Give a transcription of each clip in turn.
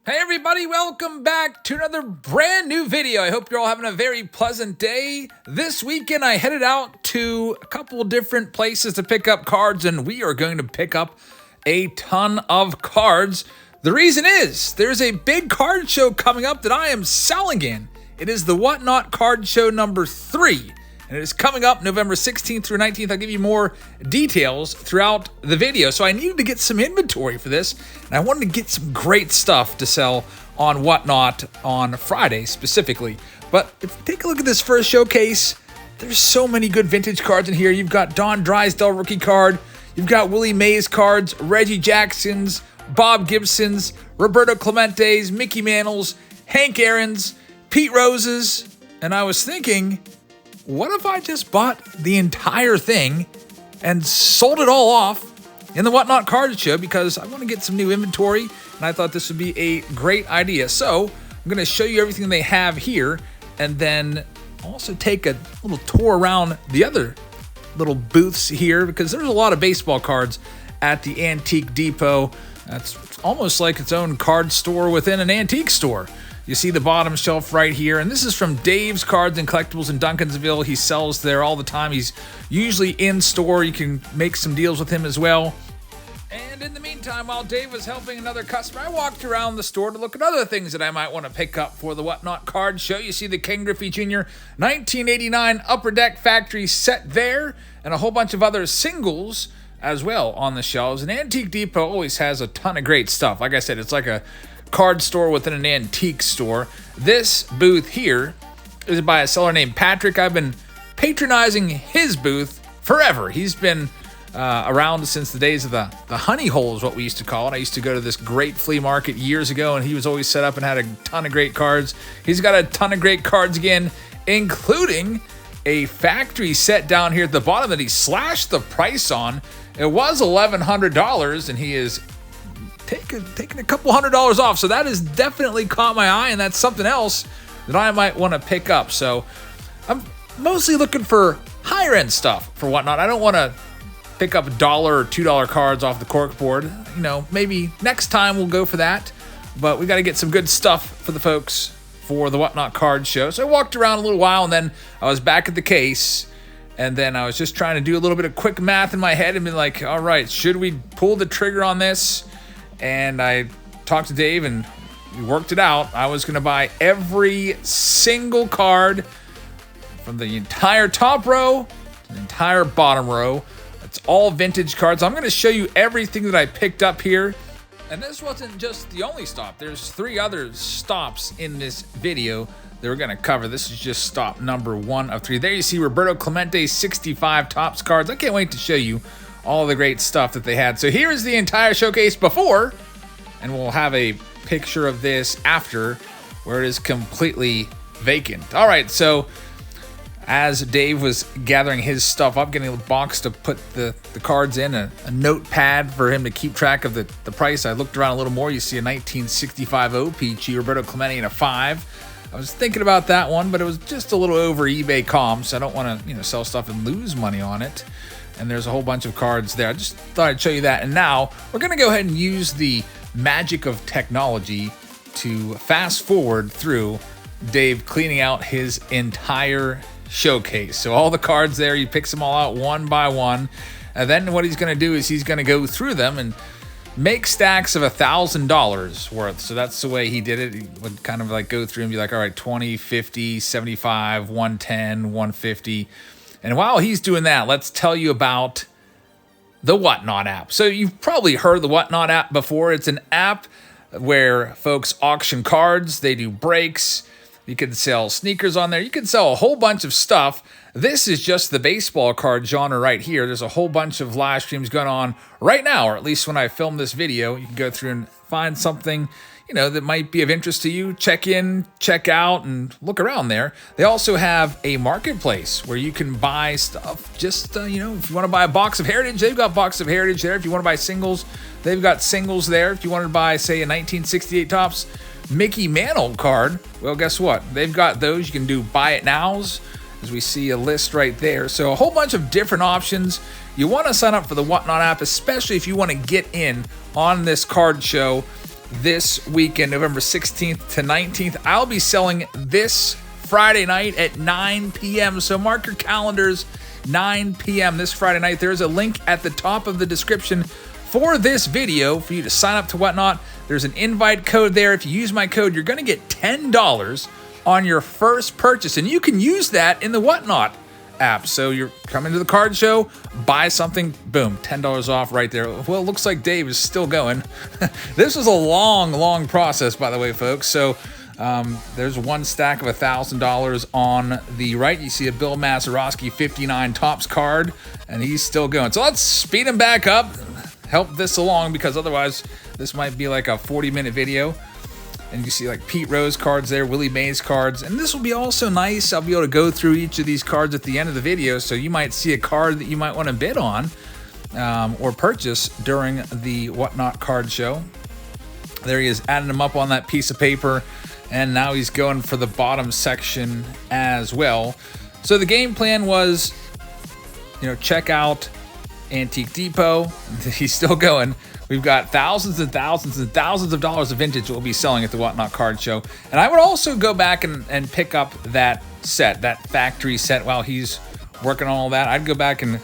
Hey everybody, welcome back to another brand new video. I hope you're all having a very pleasant day. This weekend I headed out to a couple different places to pick up cards, and we are going to pick up a ton of cards. The reason is there's a big card show coming up that I am selling in. It is the Whatnot Card Show number 3. And it is coming up November 16th through 19th. I'll give you more details throughout the video. So I needed to get some inventory for this, and I wanted to get some great stuff to sell on Whatnot on Friday specifically. But if you take a look at this first showcase, there's so many good vintage cards in here. You've got Don Drysdale rookie card. You've got Willie Mays cards, Reggie Jackson's, Bob Gibson's, Roberto Clemente's, Mickey Mantle's, Hank Aaron's, Pete Rose's. And I was thinking, what if I just bought the entire thing and sold it all off in the Whatnot Card Show, because I want to get some new inventory, and I thought this would be a great idea. So I'm going to show you everything they have here, and then also take a little tour around the other little booths here, because there's a lot of baseball cards at the Antique Depot. That's almost like its own card store within an antique store. You see the bottom shelf right here, and this is from Dave's Cards and Collectibles in Duncansville. He sells there all the time. He's usually in store. You can make some deals with him as well. And in the meantime, while Dave was helping another customer, I walked around the store to look at other things that I might want to pick up for the Whatnot Card Show. You see the Ken Griffey Jr. 1989 Upper Deck Factory set there, and a whole bunch of other singles as well on the shelves. And Antique Depot always has a ton of great stuff. Like I said, it's like a card store within an antique store. This booth here is by a seller named Patrick. I've been patronizing his booth forever. He's been around since the days of the honey hole is what we used to call it. I used to go to this great flea market years ago, and he was always set up and had a ton of great cards. He's got a ton of great cards again, including a factory set down here at the bottom that he slashed the price on. It was $1,100, and he is taking a couple $100s off. So that has definitely caught my eye, and that's something else that I might want to pick up. So I'm mostly looking for higher end stuff for Whatnot. I don't want to pick up $1 or $2 cards off the corkboard. You know, maybe next time we'll go for that, but we got to get some good stuff for the folks for the Whatnot Card Show. So I walked around a little while, and then I was back at the case, and then I was just trying to do a little bit of quick math in my head and be like, all right, should we pull the trigger on this? And I talked to Dave, and we worked it out. I was going to buy every single card from the entire top row to the entire bottom row. It's all vintage cards. I'm going to show you everything that I picked up here. And this wasn't just the only stop. There's 3 other stops in this video that we're going to cover. This is just stop number 1 of 3. There you see Roberto Clemente's 65 Topps cards. I can't wait to show you all the great stuff that they had. So here is the entire showcase before, and we'll have a picture of this after, where it is completely vacant. All right, so as Dave was gathering his stuff up, getting a box to put the cards in, a notepad for him to keep track of the price, I looked around a little more. You see a 1965 OPG Roberto Clemente in a 5. I was thinking about that one, but it was just a little over eBay comp, so I don't want to sell stuff and lose money on it. And there's a whole bunch of cards there. I just thought I'd show you that. And now we're going to go ahead and use the magic of technology to fast forward through Dave cleaning out his entire showcase. So all the cards there, he picks them all out one by one. And then what he's going to do is he's going to go through them and make stacks of $1,000 worth. So that's the way he did it. He would kind of like go through and be like, all right, 20, 50, 75, 110, 150. And while he's doing that, let's tell you about the Whatnot app. So you've probably heard the Whatnot app before. It's an app where folks auction cards. They do breaks. You can sell sneakers on there. You can sell a whole bunch of stuff. This is just the baseball card genre right here. There's a whole bunch of live streams going on right now, or at least when I film this video. You can go through and find something that might be of interest to you. Check in, check out, and look around there. They also have a marketplace where you can buy stuff. Just, if you want to buy a box of Heritage, they've got box of Heritage there. If you want to buy singles, they've got singles there. If you want to buy, say, a 1968 Topps Mickey Mantle card, well, guess what? They've got those. You can do buy it nows, as we see a list right there. So a whole bunch of different options. You want to sign up for the Whatnot app, especially if you want to get in on this card show. this weekend, November 16th to 19th. I'll be selling this Friday night at 9 p.m. So mark your calendars, 9 p.m. this Friday night. There's a link at the top of the description for this video for you to sign up to Whatnot. There's an invite code there. If you use my code, you're going to get $10 on your first purchase, and you can use that in the Whatnot app. So you're coming to the card show, buy something, boom, $10 off right there. Well, it looks like Dave is still going. This was a long process, by the way, folks. So there's one stack of $1,000 on the right. You see a Bill Mazeroski 59 Topps card, and he's still going. So let's speed him back up, help this along, because otherwise this might be like a 40-minute video. And you see like Pete Rose cards there, Willie Mays cards. And this will be also nice. I'll be able to go through each of these cards at the end of the video. So you might see a card that you might want to bid on or purchase during the Whatnot card show. There he is, adding them up on that piece of paper. And now he's going for the bottom section as well. So the game plan was, check out Antique Depot. He's still going. We've got thousands and thousands and thousands of dollars of vintage we'll be selling at the Whatnot card show. And I would also go back and pick up that set, that factory set, while he's working on all that. I'd go back and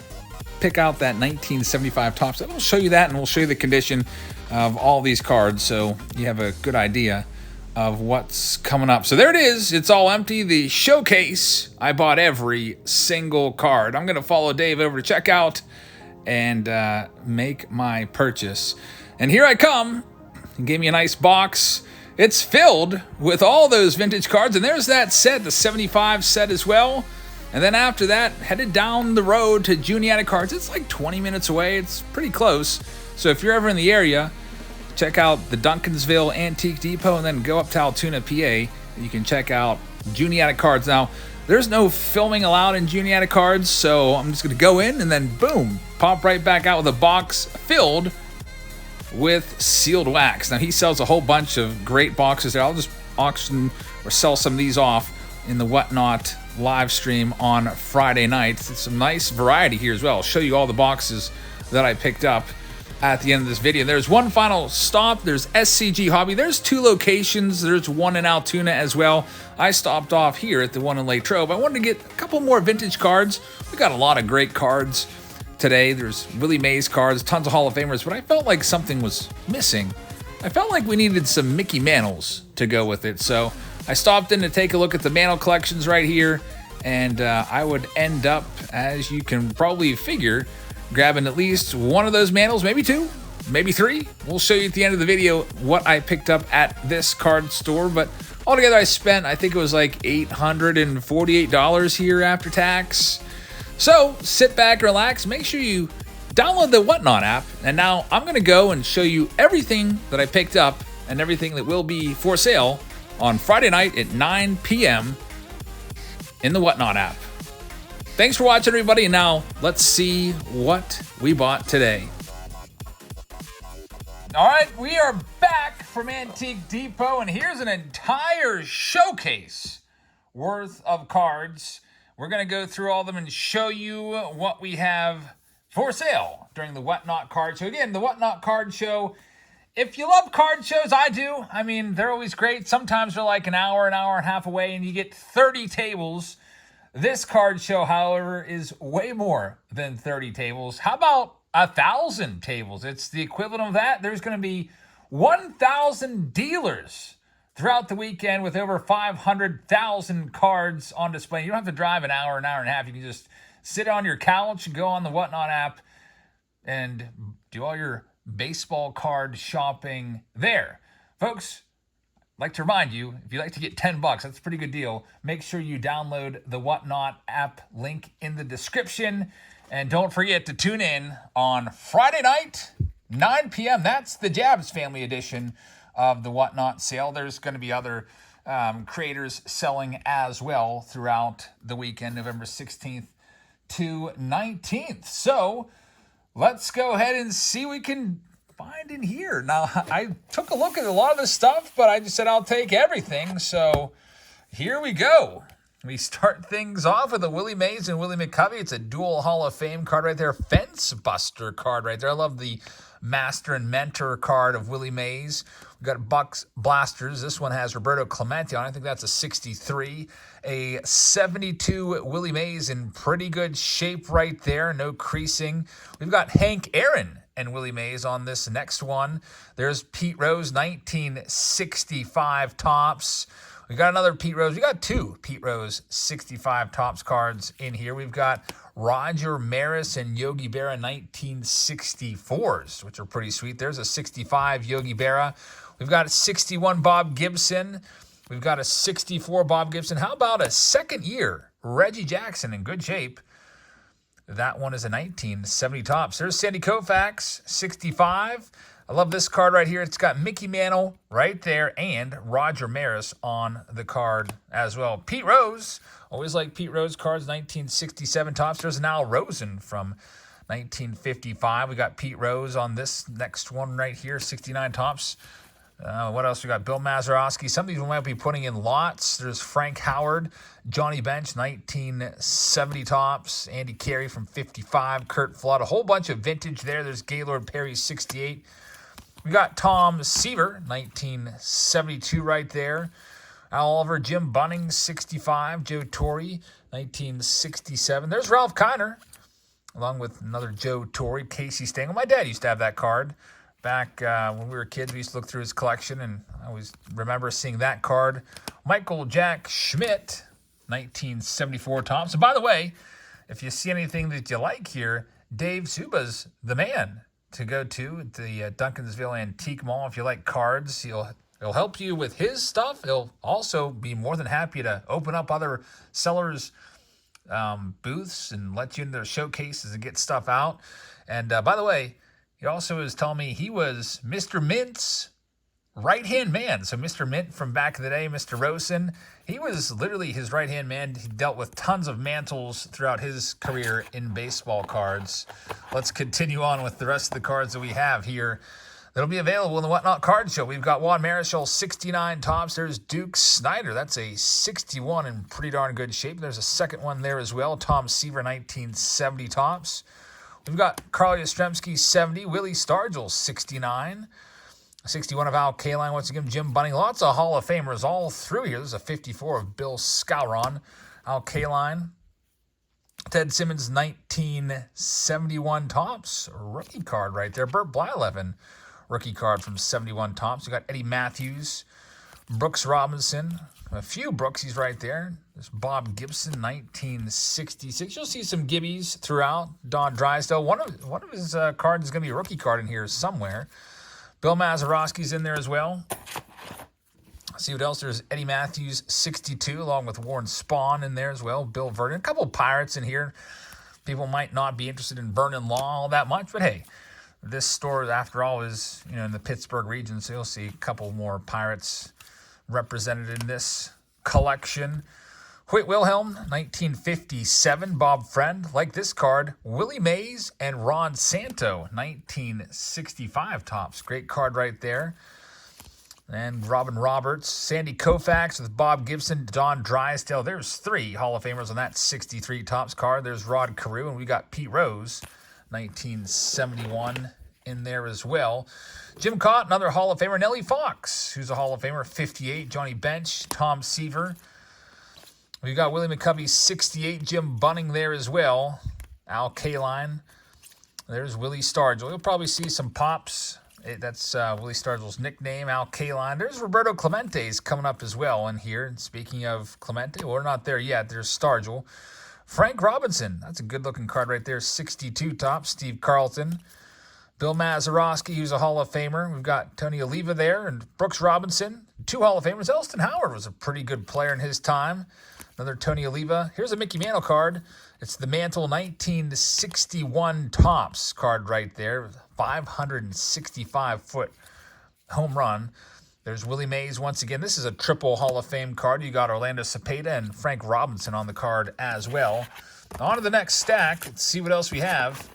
pick out that 1975 Topps. We'll show you that, and we'll show you the condition of all these cards so you have a good idea of what's coming up. So there it is. It's all empty. The showcase. I bought every single card. I'm going to follow Dave over to checkout and make my purchase. And here I come. He gave me a nice box. It's filled with all those vintage cards. And there's that set, the 75 set as well. And then after that, headed down the road to Juniata Cards. It's like 20 minutes away. It's pretty close. So if you're ever in the area, check out the Duncansville Antique Depot and then go up to Altoona, PA. You can check out Juniata Cards. Now, there's no filming allowed in Juniata Cards, so I'm just going to go in and then boom, pop right back out with a box filled with sealed wax. Now, he sells a whole bunch of great boxes there. I'll just auction or sell some of these off in the Whatnot live stream on Friday night. It's some nice variety here as well. I'll show you all the boxes that I picked up at the end of this video. There's one final stop. There's SCG Hobby. There's two locations. There's one in Altoona as well. I stopped off here at the one in Latrobe. I wanted to get a couple more vintage cards. We got a lot of great cards today. There's Willie Mays cards, tons of Hall of Famers, but I felt like something was missing. I felt like we needed some Mickey Mantles to go with it. So I stopped in to take a look at the Mantle collections right here, and I would end up, as you can probably figure, grabbing at least one of those mantles, maybe two, maybe three. We'll show you at the end of the video what I picked up at this card store. But altogether, I spent, I think it was like $848 here after tax. So sit back and relax. Make sure you download the Whatnot app. And now I'm going to go and show you everything that I picked up and everything that will be for sale on Friday night at 9 p.m. in the Whatnot app. Thanks for watching, everybody, and now let's see what we bought today. All right, we are back from Antique Depot, and here's an entire showcase worth of cards. We're going to go through all of them and show you what we have for sale during the Whatnot card show. Again, the Whatnot card show, if you love card shows, I do. I mean, they're always great. Sometimes they're like an hour and a half away, and you get 30 tables. This card show, however, is way more than 30 tables. How about 1,000 tables? It's the equivalent of that. There's going to be 1,000 dealers throughout the weekend with over 500,000 cards on display. You don't have to drive an hour and a half. You can just sit on your couch and go on the Whatnot app and do all your baseball card shopping there. Folks, I'd like to remind you, if you'd like to get $10, that's a pretty good deal. Make sure you download the Whatnot app, link in the description. And don't forget to tune in on Friday night, 9 p.m. That's the Jabs Family Edition of the Whatnot sale. There's going to be other creators selling as well throughout the weekend, November 16th to 19th. So let's go ahead and see what we can find in here. Now, I took a look at a lot of this stuff, but I just said I'll take everything. So here we go. We start things off with a Willie Mays and Willie McCovey. It's a dual Hall of Fame card right there. Fence Buster card right there. I love the Master and Mentor card of Willie Mays. We got Bucks Blasters. This one has Roberto Clemente on. I think that's a 63. A 72 Willie Mays in pretty good shape right there. No creasing. We've got Hank Aaron and Willie Mays on this next one. There's Pete Rose, 1965 Topps. We got another Pete Rose. We got two Pete Rose 65 Topps cards in here. We've got Roger Maris and Yogi Berra 1964s, which are pretty sweet. There's a 65 Yogi Berra. We've got a 61 Bob Gibson. We've got a 64 Bob Gibson. How about a second year Reggie Jackson in good shape? That one is a 1970 Topps. There's Sandy Koufax, 65. I love this card right here. It's got Mickey Mantle right there and Roger Maris on the card as well. Pete Rose, always like Pete Rose cards, 1967 Topps. There's an Al Rosen from 1955. We got Pete Rose on this next one right here, 69 Topps. What else we got? Bill Mazeroski. Some of these we might be putting in lots. There's Frank Howard, Johnny Bench, 1970 Topps. Andy Carey from 55. Kurt Flood. A whole bunch of vintage there. There's Gaylord Perry, 68. We got Tom Seaver, 1972 right there. Al Oliver, Jim Bunning, 65. Joe Torre, 1967. There's Ralph Kiner, along with another Joe Torre, Casey Stengel. My dad used to have that card. Back when we were kids, we used to look through his collection, and I always remember seeing that card. Michael Jack Schmidt, 1974 Topps. And by the way, if you see anything that you like here, Dave Suba's the man to go to at the Duncansville Antique Mall. If you like cards, he'll help you with his stuff. He'll also be more than happy to open up other sellers' booths and let you into their showcases and get stuff out. And by the way, he also was telling me he was Mr. Mint's right-hand man. So Mr. Mint from back in the day, Mr. Rosen, he was literally his right-hand man. He dealt with tons of mantles throughout his career in baseball cards. Let's continue on with the rest of the cards that we have here that'll be available in the Whatnot Card Show. We've got Juan Marichal, 69 Topps. There's Duke Snyder. That's a 61 in pretty darn good shape. There's a second one there as well. Tom Seaver, 1970 Topps. We've got Carl Yastrzemski, 70. Willie Stargell, 69. 61 of Al Kaline. Once again, Jim Bunning. Lots of Hall of Famers all through here. There's a 54 of Bill Skowron. Al Kaline. Ted Simmons, 1971 Topps. Rookie card right there. Burt Blyleven, rookie card from 71 Topps. We got Eddie Matthews. Brooks Robinson. A few Brooksies right there. There's Bob Gibson, 1966. You'll see some Gibbies throughout. Don Drysdale. One of his cards is going to be a rookie card in here somewhere. Bill Mazeroski's in there as well. Let's see what else. There's Eddie Matthews, 62, along with Warren Spahn in there as well. Bill Vernon. A couple of Pirates in here. People might not be interested in Vernon Law all that much, but hey, this store, after all, is in the Pittsburgh region, so you'll see a couple more Pirates represented in this collection. Hoyt Wilhelm, 1957. Bob Friend. Like this card, Willie Mays and Ron Santo, 1965 Topps. Great card right there. And Robin Roberts. Sandy Koufax with Bob Gibson, Don Drysdale. There's three Hall of Famers on that 63 Topps card. There's Rod Carew, and we got Pete Rose, 1971 in there as well. Jim Cott, another Hall of Famer. Nellie Fox, who's a Hall of Famer, 58. Johnny Bench, Tom Seaver. We've got Willie McCovey, 68. Jim Bunning there as well. Al Kaline. There's Willie Stargell. You'll probably see some pops. That's Willie Stargell's nickname, Al Kaline. There's Roberto Clemente's coming up as well in here. And speaking of Clemente, well, we're not there yet. There's Stargell. Frank Robinson. That's a good-looking card right there. 62 Topps. Steve Carlton. Bill Mazeroski, who's a Hall of Famer. We've got Tony Oliva there and Brooks Robinson. Two Hall of Famers. Elston Howard was a pretty good player in his time. Another Tony Oliva. Here's a Mickey Mantle card. It's the Mantle 1961 Topps card right there. 565-foot home run. There's Willie Mays once again. This is a triple Hall of Fame card. You got Orlando Cepeda and Frank Robinson on the card as well. On to the next stack. Let's see what else we have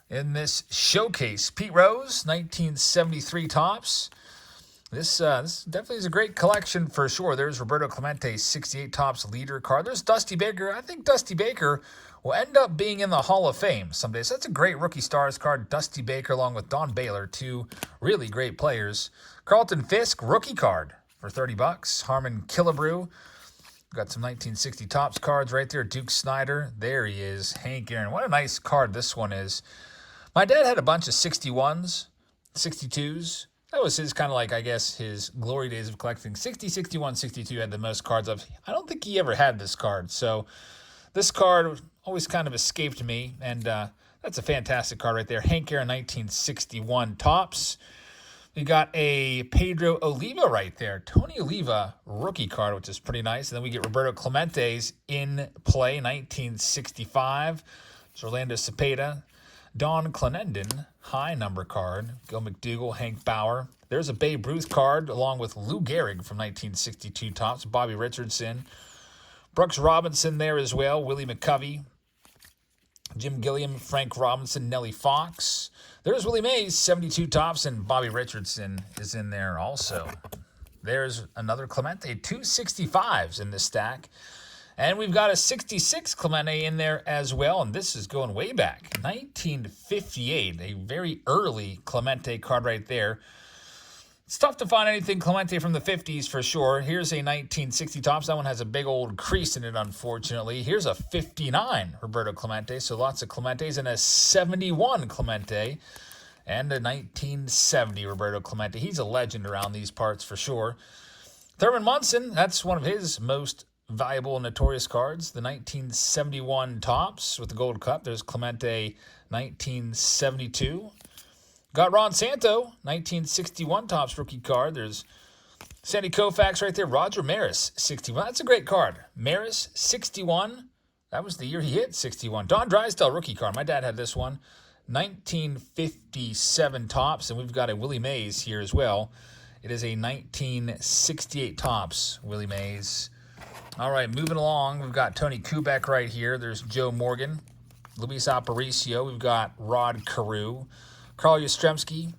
in this showcase. Pete Rose, 1973 Topps. This definitely is a great collection for sure. There's Roberto Clemente, 68 tops leader card. There's Dusty Baker. I think Dusty Baker will end up being in the Hall of Fame someday. So that's a great rookie stars card. Dusty Baker along with Don Baylor, two really great players. Carlton Fisk, rookie card for $30. Harmon Killebrew. Got some 1960 tops cards right there. Duke Snider. There he is. Hank Aaron. What a nice card this one is. My dad had a bunch of 61s, 62s. That was his kind of like, I guess, his glory days of collecting. 60, 61, 62 had the most cards of. I don't think he ever had this card. So this card always kind of escaped me. And that's a fantastic card right there. Hank Aaron, 1961 tops. We got a Pedro Oliva right there. Tony Oliva rookie card, which is pretty nice. And then we get Roberto Clemente's in play, 1965. It's Orlando Cepeda. Don Clenendon, high number card. Gil McDougall, Hank Bauer. There's a Babe Ruth card along with Lou Gehrig from 1962 tops. Bobby Richardson. Brooks Robinson there as well. Willie McCovey. Jim Gilliam, Frank Robinson, Nellie Fox. There's Willie Mays, 72 tops, and Bobby Richardson is in there also. There's another Clemente, 265s in this stack. And we've got a 66 Clemente in there as well, and this is going way back. 1958, a very early Clemente card right there. It's tough to find anything Clemente from the 50s for sure. Here's a 1960 tops. That one has a big old crease in it, unfortunately. Here's a 59 Roberto Clemente, so lots of Clementes, and a 71 Clemente, and a 1970 Roberto Clemente. He's a legend around these parts for sure. Thurman Munson, that's one of his most valuable and notorious cards. The 1971 tops with the gold cup. There's Clemente, 1972. Got Ron Santo, 1961 tops rookie card. There's Sandy Koufax right there. Roger Maris, 61. That's a great card. Maris, 61. That was the year he hit 61. Don Drysdale rookie card. My dad had this one. 1957 tops. And we've got a Willie Mays here as well. It is a 1968 tops Willie Mays. All right, moving along. We've got Tony Kubek right here. There's Joe Morgan. Luis Aparicio. We've got Rod Carew. Carl Yastrzemski,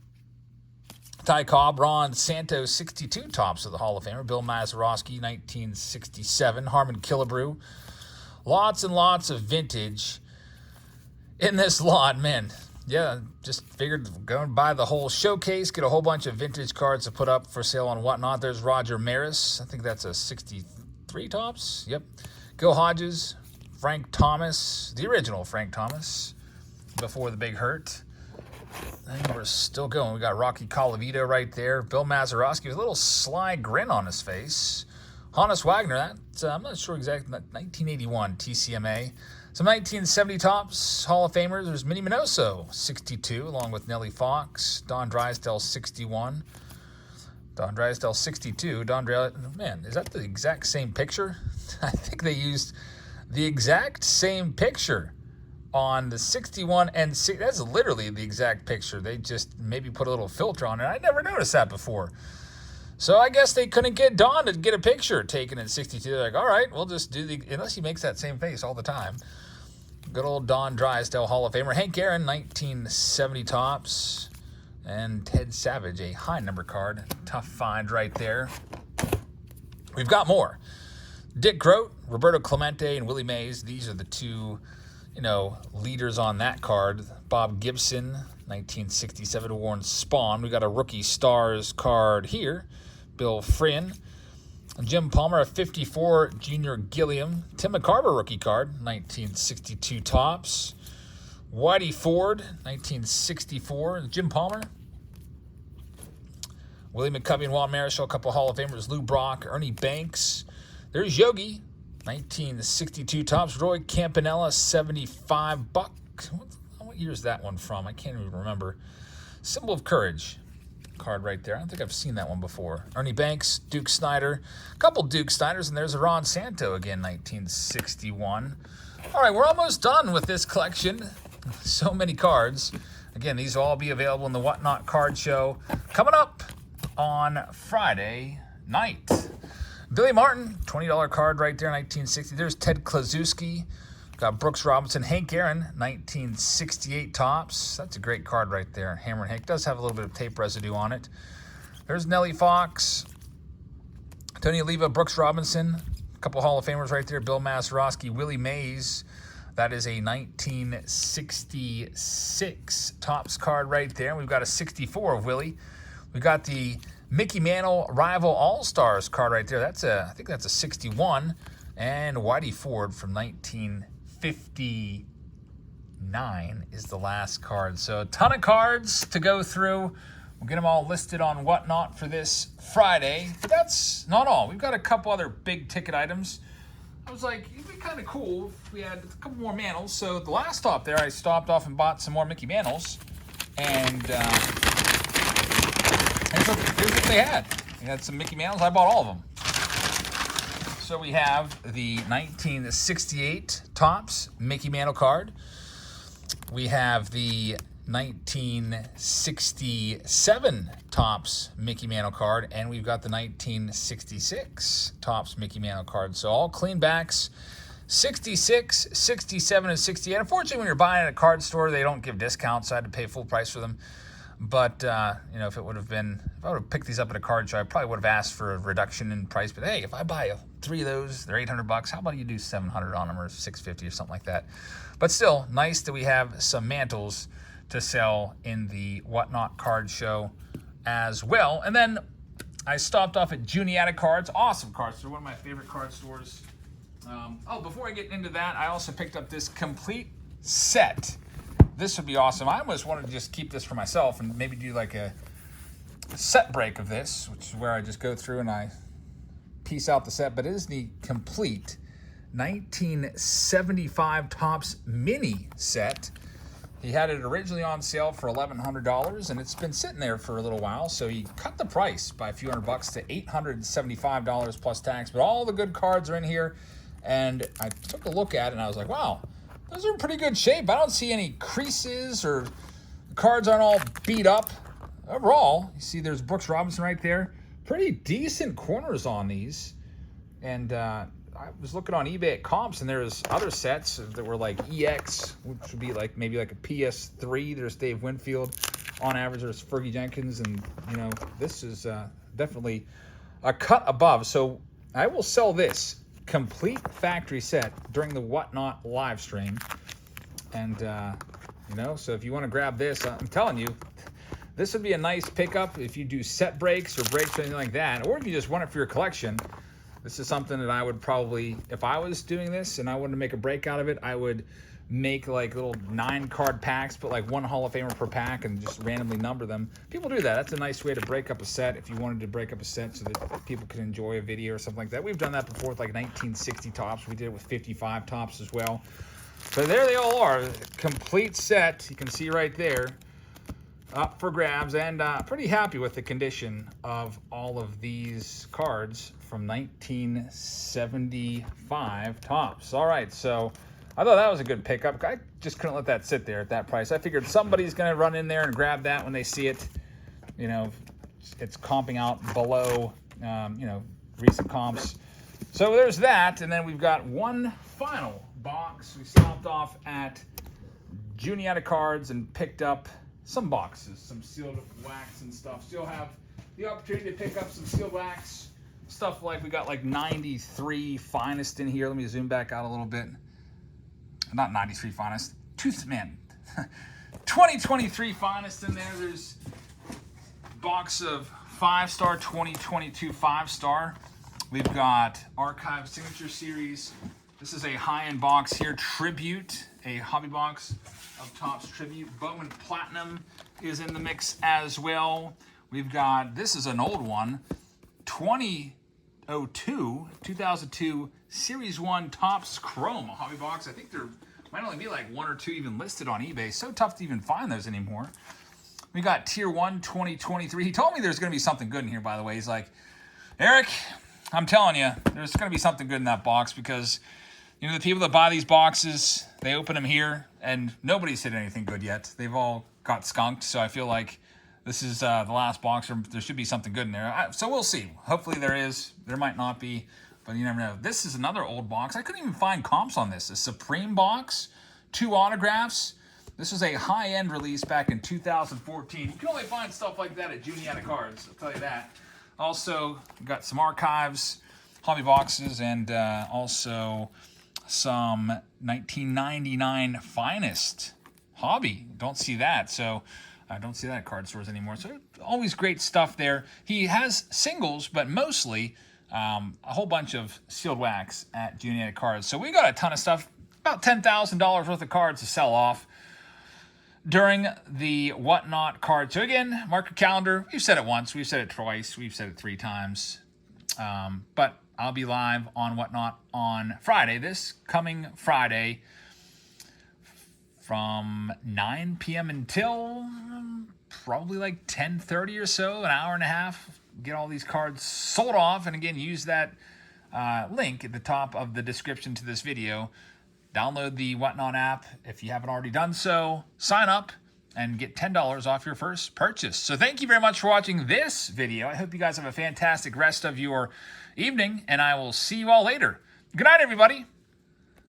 Ty Cobb, Ron Santos, 62 tops of the Hall of Famer. Bill Mazeroski, 1967. Harmon Killebrew. Lots and lots of vintage in this lot, man. Yeah, just figured go and buy the whole showcase, get a whole bunch of vintage cards to put up for sale and whatnot. There's Roger Maris. I think that's a 63 tops. Yep. Gil Hodges, Frank Thomas, the original Frank Thomas, before the big hurt. And we're still going. We got Rocky Colavito right there. Bill Mazeroski with a little sly grin on his face. Hannes Wagner, that's, I'm not sure exactly, 1981 TCMA. Some 1970 tops, Hall of Famers. There's Minnie Minoso, 62, along with Nellie Fox. Don Drysdale, 61. Don Drysdale, 62. Man, is that the exact same picture? I think they used the exact same picture on the 61 and that's literally the exact picture. They just maybe put a little filter on it. I never noticed that before. So I guess they couldn't get Don to get a picture taken in 62. They're like, all right, we'll just do unless he makes that same face all the time. Good old Don Drysdale, Hall of Famer. Hank Aaron, 1970 tops. And Ted Savage, a high number card. Tough find right there. We've got more. Dick Grote, Roberto Clemente, and Willie Mays. These are the two leaders on that card. Bob Gibson, 1967 Warren Spahn. We got a rookie stars card here. Bill Friend. Jim Palmer, a 54 Junior Gilliam. Tim McCarver rookie card, 1962 tops. Whitey Ford, 1964. Jim Palmer. Willie McCovey and Juan Marichal, a couple Hall of Famers. Lou Brock, Ernie Banks. There's Yogi, 1962 tops. Roy Campanella, 75 bucks. What year is that one from? I can't even remember. Symbol of Courage card right there. I don't think I've seen that one before. Ernie Banks, Duke Snider. A couple Duke Sniders, and there's a Ron Santo again, 1961. All right, we're almost done with this collection. So many cards. Again, these will all be available in the Whatnot card show coming up on Friday night. Billy Martin, $20 card right there, 1960. There's Ted Klaczewski. Got Brooks Robinson. Hank Aaron, 1968 tops. That's a great card right there. Hammer and Hank does have a little bit of tape residue on it. There's Nellie Fox, Tony Oliva, Brooks Robinson, a couple Hall of Famers right there, Bill Mazeroski, Willie Mays. That is a 1966 Topps card right there. We've got a 64 of Willie. We've got the Mickey Mantle Rival All-Stars card right there. I think that's a 61. And Whitey Ford from 1959 is the last card. So a ton of cards to go through. We'll get them all listed on Whatnot for this Friday. But that's not all. We've got a couple other big ticket items. I was like, it'd be kind of cool if we had a couple more Mantles. So the last stop there, I stopped off and bought some more Mickey Mantles. And here's what they had. They had some Mickey Mantles. I bought all of them. So we have the 1968 Topps Mickey Mantle card. We have the 1967 Topps Mickey Mantle card, and we've got the 1966 Topps Mickey Mantle card. So all clean backs, 66, 67, and 68. Unfortunately, when you're buying at a card store, they don't give discounts, so I had to pay full price for them. But, if I would have picked these up at a card show, I probably would have asked for a reduction in price. But hey, if I buy 3 of those, they're $800. How about you do $700 on them, or $650 or something like that? But still, nice that we have some mantles to sell in the Whatnot card show as well. And then I stopped off at Juniata Cards. Awesome card store, one of my favorite card stores. Before I get into that, I also picked up this complete set. This would be awesome. I almost wanted to just keep this for myself and maybe do like a set break of this, which is where I just go through and I piece out the set. But it is the complete 1975 Topps mini set. He had it originally on sale for $1,100, and it's been sitting there for a little while. So he cut the price by a few $100 to $875 plus tax. But all the good cards are in here, and I took a look at it, and I was like, wow, those are in pretty good shape. I don't see any creases, or the cards aren't all beat up. Overall, you see there's Brooks Robinson right there. Pretty decent corners on these. And I was looking on eBay at comps, and there's other sets that were like EX, which would be like maybe like a PS3. There's Dave Winfield. On average, there's Fergie Jenkins, and this is definitely a cut above. So I will sell this complete factory set during the Whatnot live stream. And so if you want to grab this, I'm telling you, this would be a nice pickup if you do set breaks or breaks or anything like that, or if you just want it for your collection. This is something that I would probably, if I was doing this and I wanted to make a break out of it, I would make like little 9-card packs, put like 1 Hall of Famer per pack and just randomly number them. People do that. That's a nice way to break up a set if you wanted to break up a set so that people could enjoy a video or something like that. We've done that before with like 1960 Topps. We did it with 55 Topps as well. So there they all are. Complete set. You can see right there. Up for grabs, and pretty happy with the condition of all of these cards from 1975 Topps. All right, so I thought that was a good pickup. I just couldn't let that sit there at that price. I figured somebody's going to run in there and grab that when they see it. It's comping out below, recent comps. So there's that, and then we've got one final box. We stopped off at Juniata Cards and picked up some boxes, some sealed wax and stuff. Still have the opportunity to pick up some sealed wax stuff. Like we got like 93 finest in here. Let me zoom back out a little bit. Not 93 finest. 2023 finest in there. There's a box of 5-star 2022 5-star. We've got Archive Signature Series. This is a high-end box here. Tribute, a hobby box of Topps Tribute. Bowman Platinum is in the mix as well. We've got, this is an old one, 2002 Series 1 Topps Chrome, a hobby box. I think there might only be like 1 or 2 even listed on eBay. So tough to even find those anymore. We got Tier 1 2023. He told me there's going to be something good in here, by the way. He's like, Eric, I'm telling you, there's going to be something good in that box because the people that buy these boxes, they open them here, and nobody's hit anything good yet. They've all got skunked, so I feel like this is the last box, or there should be something good in there. So we'll see. Hopefully there is. There might not be, but you never know. This is another old box. I couldn't even find comps on this. A Supreme box, 2 autographs, This was a high-end release back in 2014. You can only find stuff like that at Juniata Cards, I'll tell you that. Also, got some archives, hobby boxes, and also some 1999 Finest hobby. Don't see that, so I don't see that at card stores anymore. So always great stuff there. He has singles, but mostly a whole bunch of sealed wax at Juniata Cards. So we got a ton of stuff, about $10,000 worth of cards to sell off during the Whatnot card. So again, mark your calendar. We've said it once, we've said it twice, we've said it 3 times. But I'll be live on Whatnot on Friday, this coming Friday, from 9 p.m. until probably like 10:30 or so, an hour and a half. Get all these cards sold off. And again, use that link at the top of the description to this video. Download the Whatnot app if you haven't already done so. Sign up and get $10 off your first purchase. So thank you very much for watching this video. I hope you guys have a fantastic rest of your evening, and I will see you all later. Good night, everybody.